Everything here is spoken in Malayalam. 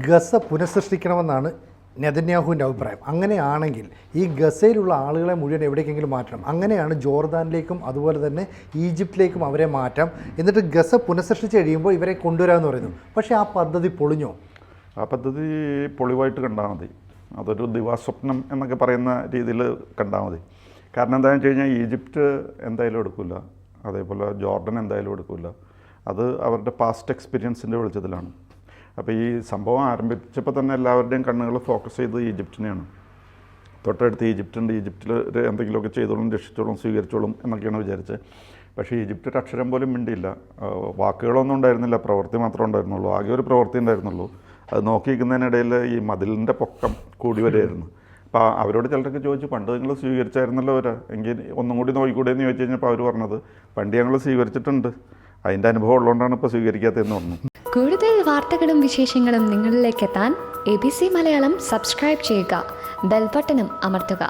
ഗസ പുനഃസൃഷ്ടിക്കണമെന്നാണ് നെതന്യാഹുവിൻ്റെ അഭിപ്രായം. അങ്ങനെയാണെങ്കിൽ ഈ ഗസയിലുള്ള ആളുകളെ മുഴുവൻ എവിടേക്കെങ്കിലും മാറ്റണം. അങ്ങനെയാണ് ജോർദാനിലേക്കും അതുപോലെ തന്നെ ഈജിപ്തിലേക്കും അവരെ മാറ്റാം. എന്നിട്ട് ഗസ പുനഃസൃഷ്ടിച്ച് കഴിയുമ്പോൾ ഇവരെ കൊണ്ടുവരാമെന്ന് പറയുന്നു. പക്ഷേ ആ പദ്ധതി പൊളിഞ്ഞോ? ആ പദ്ധതി പൊളിവായിട്ട് കണ്ടാൽ മതി. അതൊരു ദിവാസ്വപ്നം എന്നൊക്കെ പറയുന്ന രീതിയിൽ കണ്ടാൽ മതി. കാരണം എന്താണെന്ന് വെച്ച് കഴിഞ്ഞാൽ ഈജിപ്റ്റ് എന്തായാലും എടുക്കില്ല, അതേപോലെ ജോർഡൻ എന്തായാലും എടുക്കില്ല. അത് അവരുടെ പാസ്റ്റ് എക്സ്പീരിയൻസിൻ്റെ വെളിച്ചത്തിലാണ്. അപ്പോൾ ഈ സംഭവം ആരംഭിച്ചപ്പോൾ തന്നെ എല്ലാവരുടെയും കണ്ണുകൾ ഫോക്കസ് ചെയ്ത് ഈജിപ്റ്റിനെയാണ്. തൊട്ടടുത്ത് ഈജിപ്റ്റുണ്ട്, ഈജിപ്തിൽ എന്തെങ്കിലുമൊക്കെ ചെയ്തോളും, രക്ഷിച്ചോളും, സ്വീകരിച്ചോളും എന്നൊക്കെയാണ് വിചാരിച്ചത്. പക്ഷേ ഈജിപ്റ്റ് ഒരു അക്ഷരം പോലും മിണ്ടിയില്ല. വാക്കുകളൊന്നും ഉണ്ടായിരുന്നില്ല, പ്രവൃത്തി മാത്രമേ ഉണ്ടായിരുന്നുള്ളൂ. ആകെ ഒരു പ്രവൃത്തി ഉണ്ടായിരുന്നുള്ളൂ. അത് നോക്കിയിരിക്കുന്നതിനിടയിൽ ഈ മതിലിൻ്റെ പൊക്കം കൂടി വരികയായിരുന്നു. അപ്പോൾ അവരോട് ചിലരൊക്കെ ചോദിച്ചു, പണ്ട് നിങ്ങൾ സ്വീകരിച്ചായിരുന്നല്ലോ അവരെ, എങ്കിൽ ഒന്നും കൂടി നോക്കിക്കൂടെ എന്ന് ചോദിച്ചു കഴിഞ്ഞപ്പോൾ അവർ പറഞ്ഞത്, പണ്ട് ഞങ്ങൾ സ്വീകരിച്ചിട്ടുണ്ട്, അതിൻ്റെ അനുഭവം ഉള്ളതുകൊണ്ടാണ് ഇപ്പോൾ സ്വീകരിക്കാത്തതെന്ന് പറഞ്ഞു. കൂടുതൽ വാർത്തകളും വിശേഷങ്ങളും നിങ്ങളിലേക്ക് എത്താൻ ABC മലയാളം സബ്സ്ക്രൈബ് ചെയ്യുക, ബെൽ ബട്ടണും അമർത്തുക.